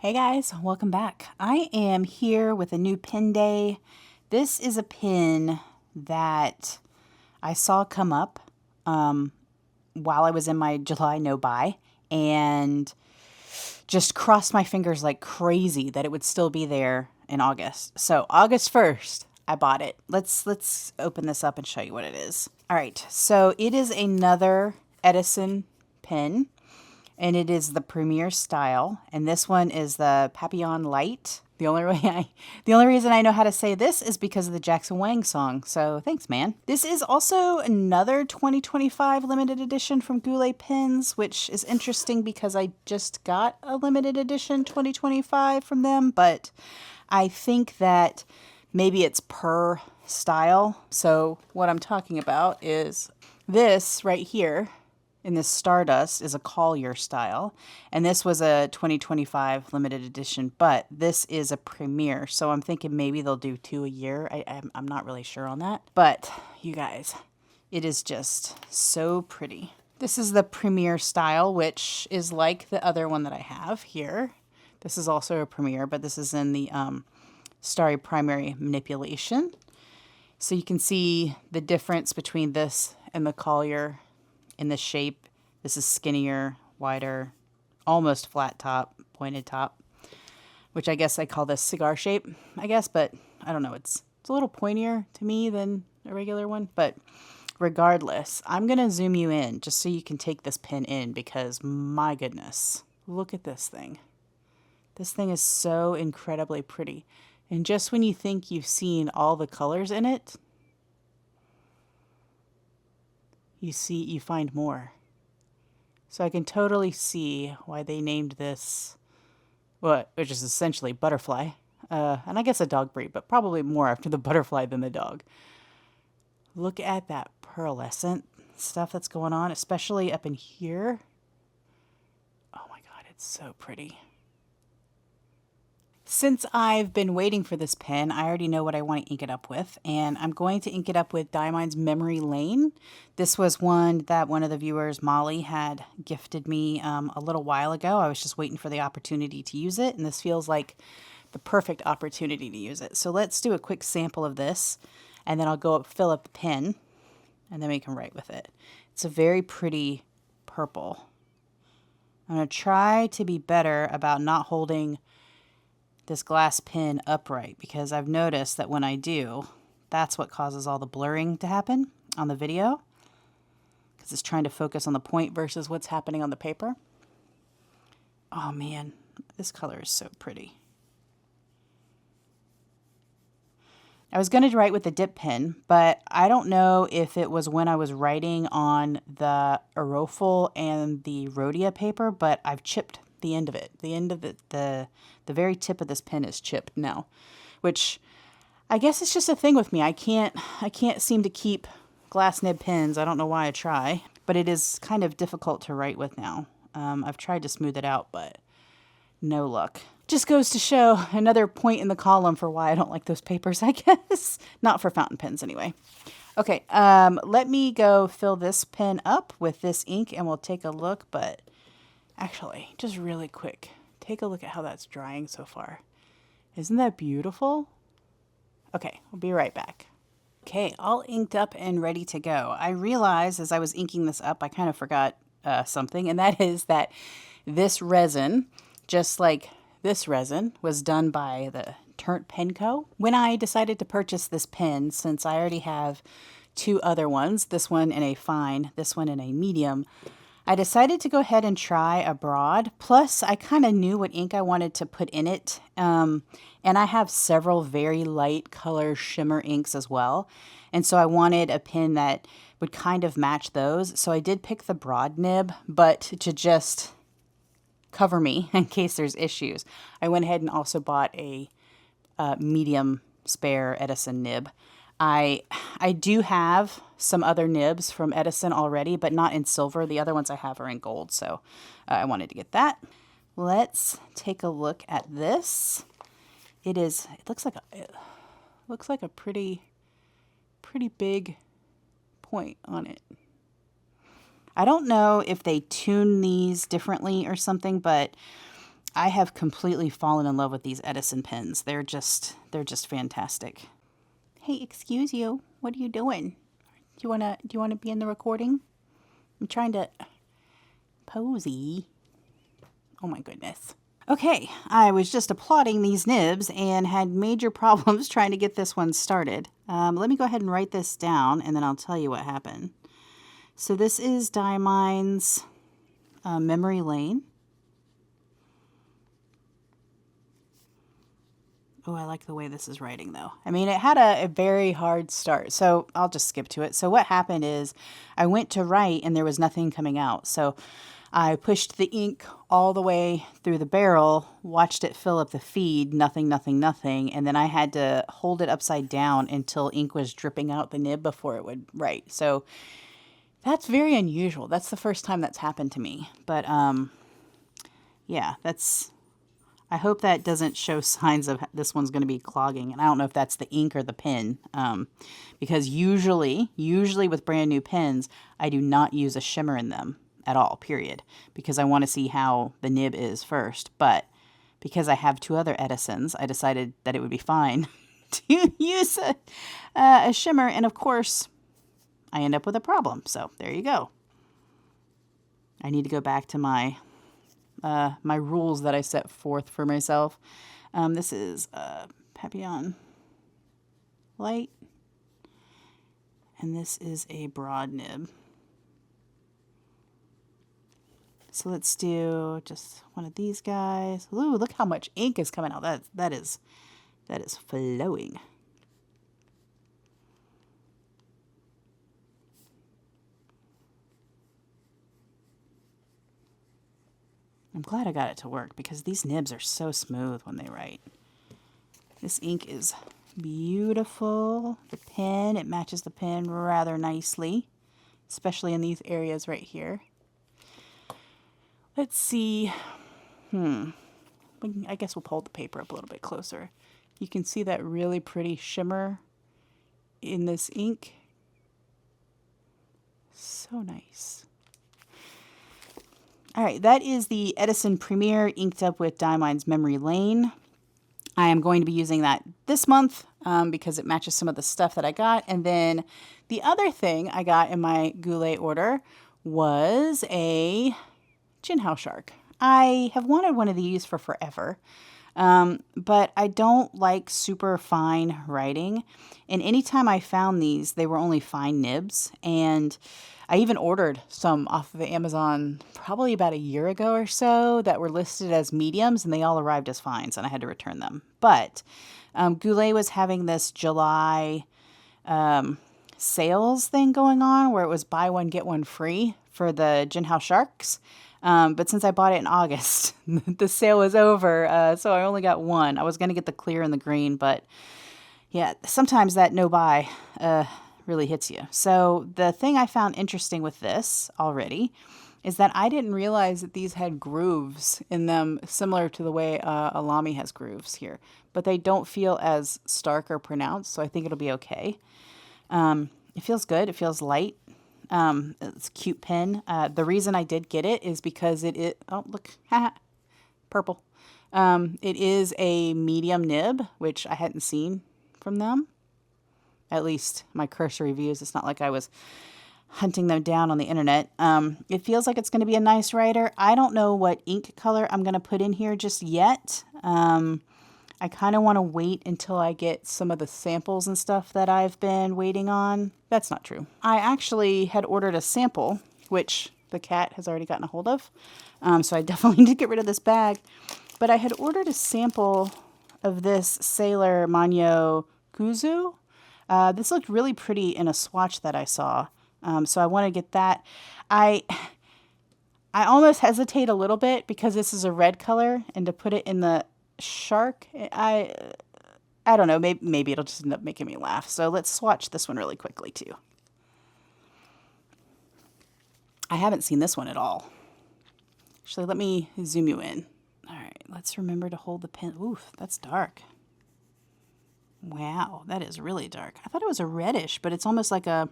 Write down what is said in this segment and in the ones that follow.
Hey guys, welcome back. I am here with a new pin day. This is a pin that I saw come up while I was in my July no buy and just crossed my fingers like crazy that it would still be there in August. So August 1st, I bought it. Let's open this up and show you what it is. All right, so it is another Edison pen. And it is the Premiere style, and this one is the Papillon Light. The only reason I know how to say this is because of the Jackson Wang song, so thanks, man. This is also another 2025 limited edition from Goulet Pens, which is interesting because I just got a limited edition 2025 from them, but I think that maybe it's per style. So what I'm talking about is this right here. In this Stardust is a Collier style, and this was a 2025 limited edition, but this is a Premiere, so I'm thinking maybe they'll do 2 a year. I'm not really sure on that, but you guys, it is just so pretty. This is the Premiere style, which is like the other one that I have here. This is also a Premiere, but this is in the Starry Primary Manipulation. So you can see the difference between this and the Collier. In the shape, this is skinnier, wider, almost flat top, pointed top, which I guess I call this cigar shape, I guess, but I don't know. It's a little pointier to me than a regular one, but regardless, I'm going to zoom you in just so you can take this pen in because my goodness, look at this thing. This thing is so incredibly pretty. And just when you think you've seen all the colors in it, you find more. So I can totally see why they named this, which is essentially butterfly, and I guess a dog breed, but probably more after the butterfly than the dog. Look at that pearlescent stuff that's going on, especially up in here. Oh my God, it's so pretty. Since I've been waiting for this pen, I already know what I want to ink it up with, and I'm going to ink it up with Diamine's Memory Lane. This was one that one of the viewers, Molly, had gifted me a little while ago. I was just waiting for the opportunity to use it, and this feels like the perfect opportunity to use it. So let's do a quick sample of this, and then I'll go up, fill up the pen, and then we can write with it. It's a very pretty purple. I'm going to try to be better about not holding this glass pen upright because I've noticed that when I do, that's what causes all the blurring to happen on the video because it's trying to focus on the point versus what's happening on the paper. Oh man, this color is so pretty. I was going to write with the dip pen, but I don't know if it was when I was writing on the Aerofil and the Rhodia paper, but I've chipped the end of it. The end of it, the very tip of this pen is chipped now, which I guess it's just a thing with me. I can't seem to keep glass nib pens. I don't know why I try, but it is kind of difficult to write with now. I've tried to smooth it out, but no luck. Just goes to show another point in the column for why I don't like those papers, I guess. Not for fountain pens anyway. Okay, let me go fill this pen up with this ink and we'll take a look, but actually, just really quick, take a look at how that's drying so far. Isn't that beautiful? Okay, we'll be right back. Okay, all inked up and ready to go. I realized as I was inking this up, I kind of forgot something, and that is that this resin, just like this resin, was done by the Turnt Pen Co. When I decided to purchase this pen, since I already have 2 other ones, this one in a fine, this one in a medium, I decided to go ahead and try a broad. Plus, I kind of knew what ink I wanted to put in it. And I have several very light color shimmer inks as well. And so I wanted a pen that would kind of match those. So I did pick the broad nib, but to just cover me in case there's issues, I went ahead and also bought a medium spare Edison nib. I do have some other nibs from Edison already, but not in silver. The other ones I have are in gold, so I wanted to get that. Let's take a look at this. It looks like a pretty big point on it. I don't know if they tune these differently or something, but I have completely fallen in love with these Edison pens. They're just fantastic. Hey, excuse you. What are you doing? Do you wanna be in the recording? I'm trying to posy. Oh my goodness. Okay, I was just applauding these nibs and had major problems trying to get this one started. Let me go ahead and write this down and then I'll tell you what happened. So this is Diamine's Memory Lane. Oh, I like the way this is writing though. I mean, it had a very hard start, so I'll just skip to it. So what happened is I went to write and there was nothing coming out. So I pushed the ink all the way through the barrel, watched it fill up the feed, nothing, nothing, nothing, and then I had to hold it upside down until ink was dripping out the nib before it would write. So that's very unusual. That's the first time that's happened to me. But yeah, I hope that doesn't show signs of this one's going to be clogging. And I don't know if that's the ink or the pen, because usually with brand new pens, I do not use a shimmer in them at all, period, because I want to see how the nib is first. But because I have two other Edisons, I decided that it would be fine to use a shimmer. And of course, I end up with a problem. So there you go. I need to go back to my my rules that I set forth for myself. This is Papillon Light, and this is a broad nib. So let's do just one of these guys. Ooh, look how much ink is coming out. That is flowing. I'm glad I got it to work because these nibs are so smooth when they write. This ink is beautiful. The pen, it matches the pen rather nicely, especially in these areas right here. Let's see. I guess we'll hold the paper up a little bit closer. You can see that really pretty shimmer in this ink. So nice. All right, that is the Edison Premiere inked up with Diamine's Memory Lane. I am going to be using that this month because it matches some of the stuff that I got. And then the other thing I got in my Goulet order was a Jinhao Shark. I have wanted one of these for forever, but I don't like super fine writing. And anytime I found these, they were only fine nibs. And I even ordered some off of Amazon probably about a year ago or so that were listed as mediums, and they all arrived as fines, and I had to return them. But Goulet was having this July sales thing going on where it was buy one, get one free for the Jinhao Sharks. But since I bought it in August, the sale was over, so I only got one. I was going to get the clear and the green, but yeah, sometimes that no buy really hits you. So the thing I found interesting with this already is that I didn't realize that these had grooves in them similar to the way Alami has grooves here, but they don't feel as stark or pronounced, so I think it'll be okay. It feels good. It feels light. It's a cute pen. The reason I did get it is because oh, look, purple. It is a medium nib, which I hadn't seen from them. At least my cursory views. It's not like I was hunting them down on the internet. It feels like it's going to be a nice writer. I don't know what ink color I'm going to put in here just yet. I kind of want to wait until I get some of the samples and stuff that I've been waiting on. That's not true. I actually had ordered a sample, which the cat has already gotten a hold of. So I definitely need to get rid of this bag. But I had ordered a sample of this Sailor Manyo Kuzu. This looked really pretty in a swatch that I saw. So I want to get that. I almost hesitate a little bit because this is a red color, and to put it in the shark, I don't know, maybe it'll just end up making me laugh. So let's swatch this one really quickly too. I haven't seen this one at all. Actually, let me zoom you in. All right, let's remember to hold the pen. Oof, that's dark. Wow, that is really dark. I thought it was a reddish, but it's almost like a,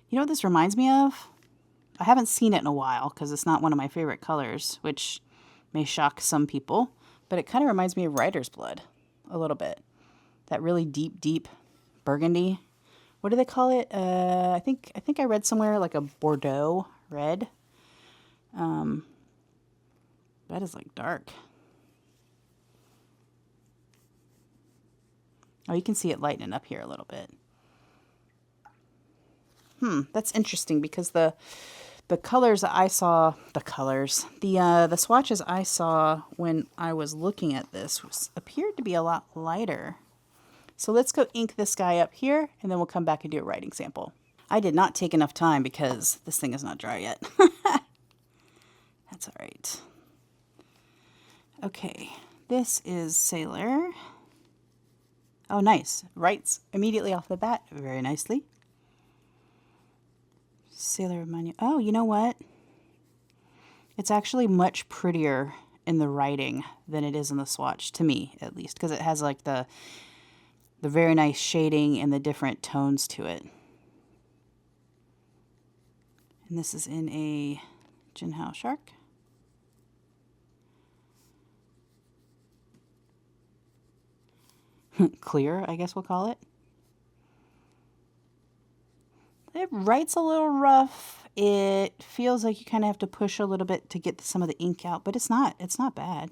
you know what this reminds me of? I haven't seen it in a while because it's not one of my favorite colors, which may shock some people, but it kind of reminds me of writer's blood a little bit. That really deep, deep burgundy. What do they call it? I think I read somewhere like a Bordeaux red. That is like dark. Oh, you can see it lightening up here a little bit. That's interesting because the colors I saw, the swatches I saw when I was looking at this appeared to be a lot lighter. So let's go ink this guy up here, and then we'll come back and do a writing sample. I did not take enough time because this thing is not dry yet. That's all right. Okay, this is Sailor. Oh, nice. Writes immediately off the bat very nicely. Sailor Manyo. Oh, you know what? It's actually much prettier in the writing than it is in the swatch, to me at least, because it has like the very nice shading and the different tones to it. And this is in a Jinhao Shark. Clear, I guess we'll call it. It writes a little rough. It feels like you kind of have to push a little bit to get some of the ink out, but it's not bad.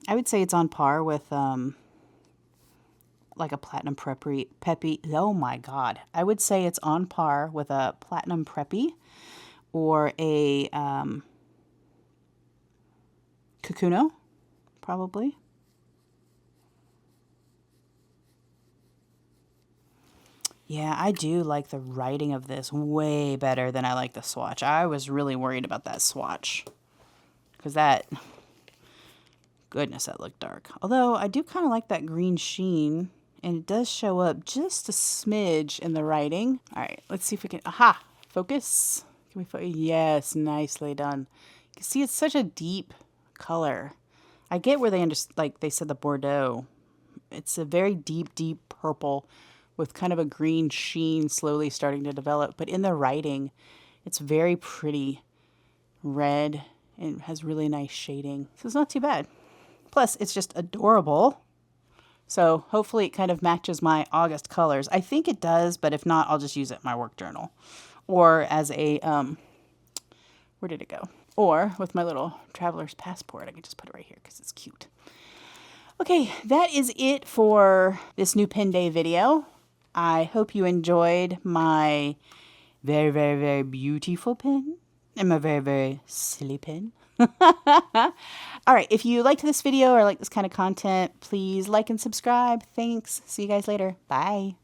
I would say it's on par with like a Platinum Preppy. Oh my God. I would say it's on par with a Platinum Preppy or a Kukuno, probably. Yeah, I do like the writing of this way better than I like the swatch. I was really worried about that swatch because goodness, that looked dark. Although I do kind of like that green sheen, and it does show up just a smidge in the writing. All right, let's see if we can, focus. Can we focus? Yes, nicely done. You can see it's such a deep color. I get where they they said the Bordeaux. It's a very deep, deep purple with kind of a green sheen slowly starting to develop. But in the writing, it's very pretty red and has really nice shading. So it's not too bad. Plus, it's just adorable. So hopefully it kind of matches my August colors. I think it does, but if not, I'll just use it in my work journal. Or as a, where did it go? Or with my little traveler's passport, I can just put it right here because it's cute. Okay, that is it for this new pen day video. I hope you enjoyed my very, very, very beautiful pen and my very, very silly pen. All right, if you liked this video or like this kind of content, please like and subscribe. Thanks. See you guys later. Bye.